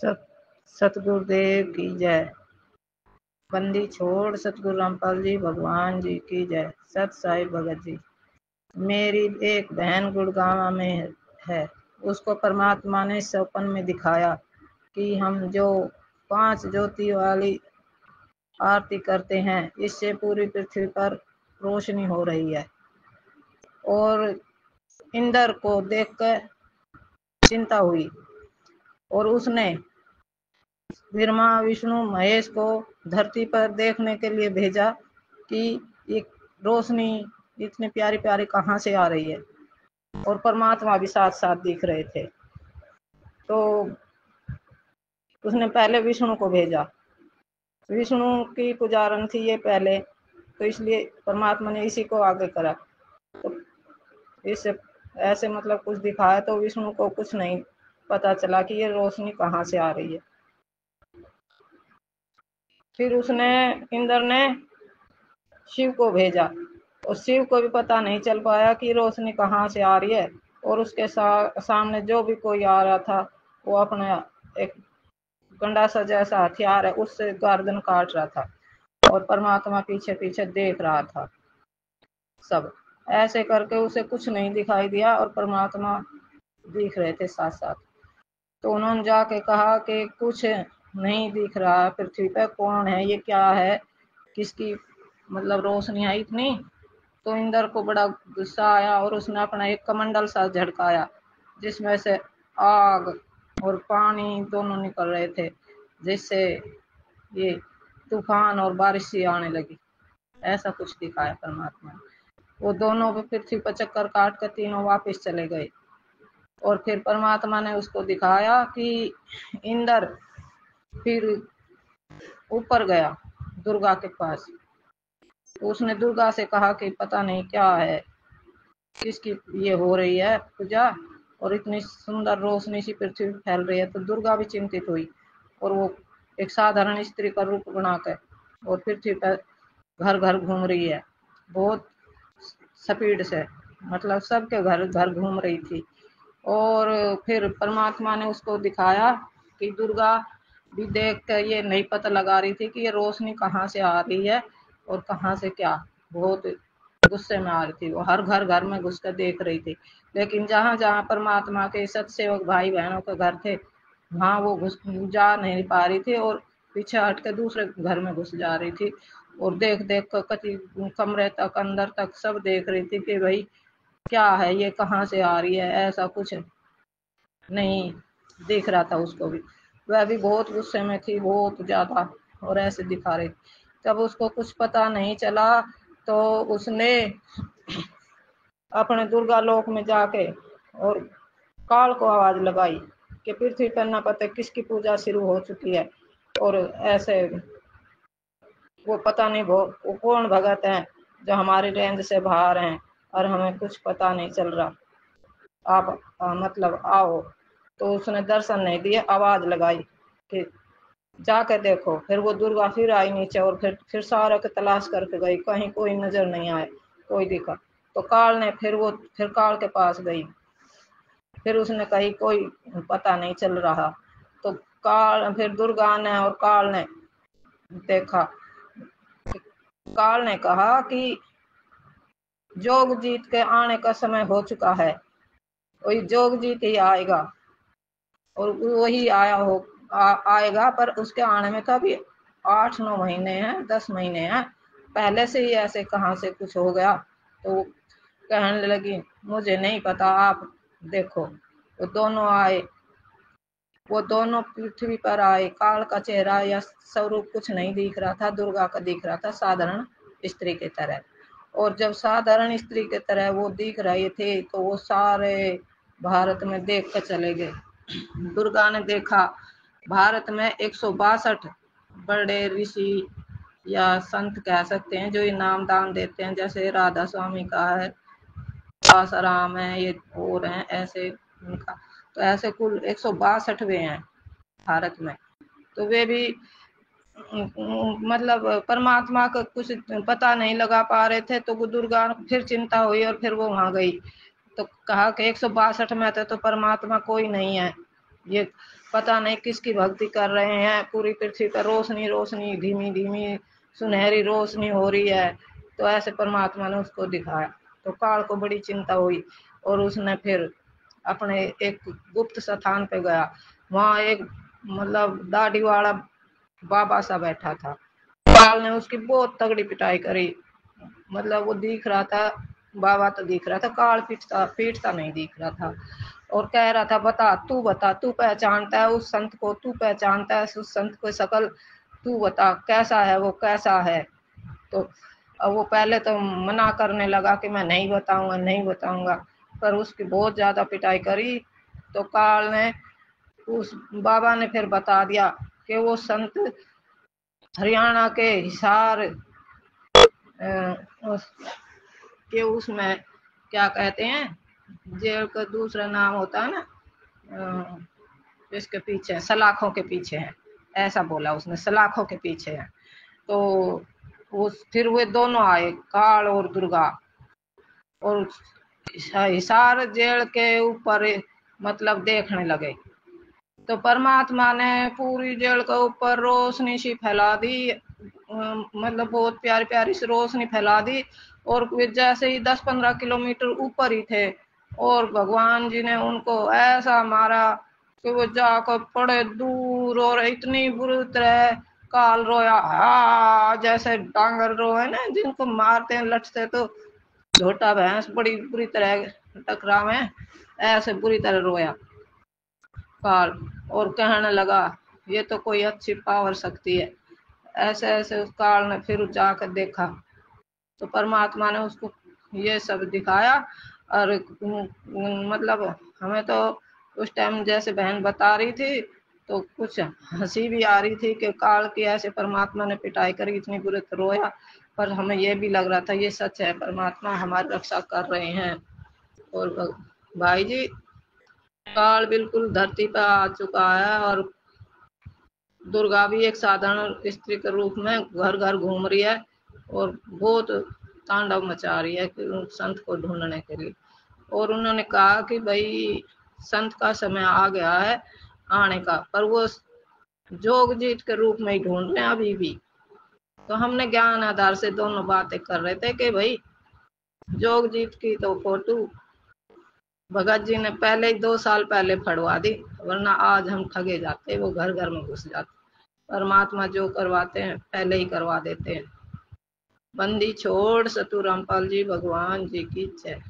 सत सतगुरुदेव की जय। बंदी छोड़ सतगुरु रामपाल जी भगवान जी की जय। सत साई भगत जी। मेरी एक बहन गुड़गांव में है। उसको परमात्मा ने सपन में दिखाया कि हम जो 5 ज्योति वाली आरती करते हैं इससे पूरी पृथ्वी पर रोशनी हो रही है। और इंद्र को देखकर चिंता हुई और उसने ब्रह्मा विष्णु महेश को धरती पर देखने के लिए भेजा कि ये रोशनी इतनी प्यारी प्यारी कहाँ से आ रही है। और परमात्मा भी साथ साथ दिख रहे थे। तो उसने पहले विष्णु को भेजा। विष्णु की पुजारन थी ये पहले, तो इसलिए परमात्मा ने इसी को आगे करा। तो इससे ऐसे मतलब कुछ दिखाया तो विष्णु को कुछ नहीं पता चला कि ये रोशनी कहाँ से आ रही है। फिर उसने इंद्र ने शिव को भेजा और शिव को भी पता नहीं चल पाया कि रोशनी कहाँ से आ रही है। और उसके सामने जो भी कोई आ रहा था वो अपना एक गंडासा जैसा हथियार है उससे गर्दन काट रहा था और परमात्मा पीछे पीछे देख रहा था। सब ऐसे करके उसे कुछ नहीं दिखाई दिया और परमात्मा दिख रहे थे साथ साथ। तो उन्होंने जाके कहा कि कुछ नहीं दिख रहा पृथ्वी पे, कौन है ये, क्या है, किसकी मतलब रोशनी है इतनी। तो इंद्र को बड़ा गुस्सा आया और उसने अपना एक कमंडल सा झटकाया जिसमें से आग और पानी दोनों निकल रहे थे, जिससे ये तूफान और बारिश सी आने लगी। ऐसा कुछ दिखाया परमात्मा ने। वो दोनों पृथ्वी पर चक्कर काट कर तीनों वापस चले गए। और फिर परमात्मा ने उसको दिखाया कि इंद्र फिर ऊपर गया दुर्गा के पास। तो उसने दुर्गा से कहा कि पता नहीं क्या है, किसकी ये हो रही है पूजा और इतनी सुंदर रोशनी सी पृथ्वी फैल रही है। तो दुर्गा भी चिंतित हुई और वो एक साधारण स्त्री का रूप बनाकर और पृथ्वी पर घर घर घूम रही है बहुत स्पीड से, मतलब सबके घर घर घूम रही थी। और फिर परमात्मा ने उसको दिखाया कि दुर्गा भी देख कर ये नहीं पता लगा रही थी कि ये रोशनी कहाँ से आ रही है और कहाँ से क्या। बहुत गुस्से में आ रही थी, वो हर घर घर में घुस कर देख रही थी। लेकिन जहाँ जहाँ परमात्मा के सत्सेवक भाई बहनों के घर थे वहाँ वो घुस जा नहीं पा रही थी और पीछे हट के दूसरे घर में घुस जा रही थी। और देख देख कर कति कमरे तक अंदर तक सब देख रही थी कि भाई क्या है ये, कहाँ से आ रही है। ऐसा कुछ नहीं दिख रहा था उसको भी। वह भी बहुत गुस्से में थी, बहुत ज्यादा, और ऐसे दिखा रही। तब उसको कुछ पता नहीं चला तो उसने अपने दुर्गा लोक में जाके और काल को आवाज लगाई कि पृथ्वी पर न पता किसकी पूजा शुरू हो चुकी है। और ऐसे वो पता नहीं वो कौन भगत है जो हमारी रेंज से बाहर हैं और हमें कुछ पता नहीं चल रहा। आप मतलब आओ। तो उसने दर्शन नहीं दिए, आवाज लगाई कि जाकर देखो। फिर वो दुर्गा फिर आई नीचे और फिर सारा के तलाश करके गई, कहीं कोई नजर नहीं आए, कोई दिखा। तो काल ने फिर काल के पास गई। फिर उसने कही कोई पता नहीं चल रहा। तो फिर दुर्गा ने और काल ने देखा। काल ने कहा कि जोग जीत के आने का समय हो चुका है, वही जोग जीत ही आएगा और वही आएगा। पर उसके आने में तो अभी 8-9 महीने हैं, 10 महीने हैं, पहले से ही ऐसे कहाँ से कुछ हो गया। तो कहने लगी मुझे नहीं पता, आप देखो। वो दोनों आए, वो दोनों पृथ्वी पर आए। काल का चेहरा या स्वरूप कुछ नहीं दिख रहा था, दुर्गा का दिख रहा था साधारण स्त्री की तरह। और जब साधारण स्त्री की तरह वो दिख रहे थे तो वो सारे भारत में देख कर चले गए। दुर्गा ने देखा भारत में 162 बड़े ऋषि या संत कह सकते हैं जो इनाम दान देते हैं, जैसे राधा स्वामी का है, आसाराम है, ये और हैं ऐसे उनका। तो ऐसे कुल 162 हैं भारत में। तो वे भी मतलब परमात्मा का कुछ पता नहीं लगा पा रहे थे। तो वो दुर्गा फिर चिंता हुई और फिर वो वहां गई। तो कहा कि 162 में तो परमात्मा कोई नहीं है, ये पता नहीं किसकी भक्ति कर रहे हैं, पूरी पृथ्वी पर रोशनी रोशनी, धीमी धीमी सुनहरी रोशनी हो रही है। तो ऐसे परमात्मा ने उसको दिखाया। तो काल को बड़ी चिंता हुई और उसने फिर अपने एक गुप्त स्थान पे गया। वहां एक मतलब दाढ़ी वाला बाबा सा बैठा था। काल ने उसकी बहुत तगड़ी पिटाई करी। मतलब वो दिख रहा था, बाबा तो दिख रहा था, काल पीटता पीटता नहीं दिख रहा था। और कह रहा था, बता, तू पहचानता है उस संत को, तू पहचानता है उस संत को शकल, तू बता कैसा है वो, कैसा है। तो अब वो पहले तो मना करने लगा कि मैं नहीं बताऊंगा, नहीं बताऊंगा, पर उसकी बहुत ज्यादा पिटाई करी। तो काल ने उस बाबा ने फिर बता दिया कि वो संत हरियाणा के हिसार के उसमें क्या कहते हैं, जेल का दूसरा नाम होता है ना, इसके पीछे सलाखों के पीछे है, ऐसा बोला उसने, सलाखों के पीछे है। तो उस फिर वे दोनों आए, काल और दुर्गा, और हिसार जेल के ऊपर मतलब देखने लगे। तो परमात्मा ने पूरी जेल के ऊपर रोशनी सी फैला दी, मतलब बहुत प्यारी प्यारी सी रोशनी फैला दी। और वे जैसे ही 10-15 किलोमीटर ऊपर ही थे, और भगवान जी ने उनको ऐसा मारा कि वो जाकर पड़े दूर, और इतनी बुरी तरह काल रोया, हा जैसे डांगर रोए ना जिनको मारते हैं लटते, तो झोटा भैंस बड़ी बुरी तरह टकरावे, ऐसे बुरी तरह रोया काल। और कहने लगा ये तो कोई अच्छी पावर शक्ति है। ऐसे ऐसे उस काल ने फिर जाकर देखा, तो परमात्मा ने उसको ये सब दिखाया। और मतलब हमें तो उस टाइम जैसे बहन बता रही थी तो कुछ हंसी भी आ रही थी कि काल की ऐसे परमात्मा ने पिटाई करी, इतनी बुरी रोया। पर हमें ये भी लग रहा था ये सच है, परमात्मा हमारी रक्षा कर रहे हैं। और भाई जी, काल बिल्कुल धरती पर आ चुका है, और दुर्गा भी एक साधारण स्त्री के रूप में घर घर घूम रही है और बहुत तांडव मचा रही है संत को ढूंढने के लिए। और उन्होंने कहा कि भाई संत का समय आ गया है आने का, पर वो जोग जीत के रूप में ही ढूंढ रहे हैं अभी भी। तो हमने ज्ञान आधार से दोनों बातें कर रहे थे कि भाई जोग जीत की तो फोटो भगत जी ने पहले ही 2 साल पहले फड़वा दी, वरना आज हम ठगे जाते, वो घर घर में घुस जाते। परमात्मा जो करवाते हैं पहले ही करवा देते हैं। बंदी छोड़ सतु रामपाल जी भगवान जी की जय।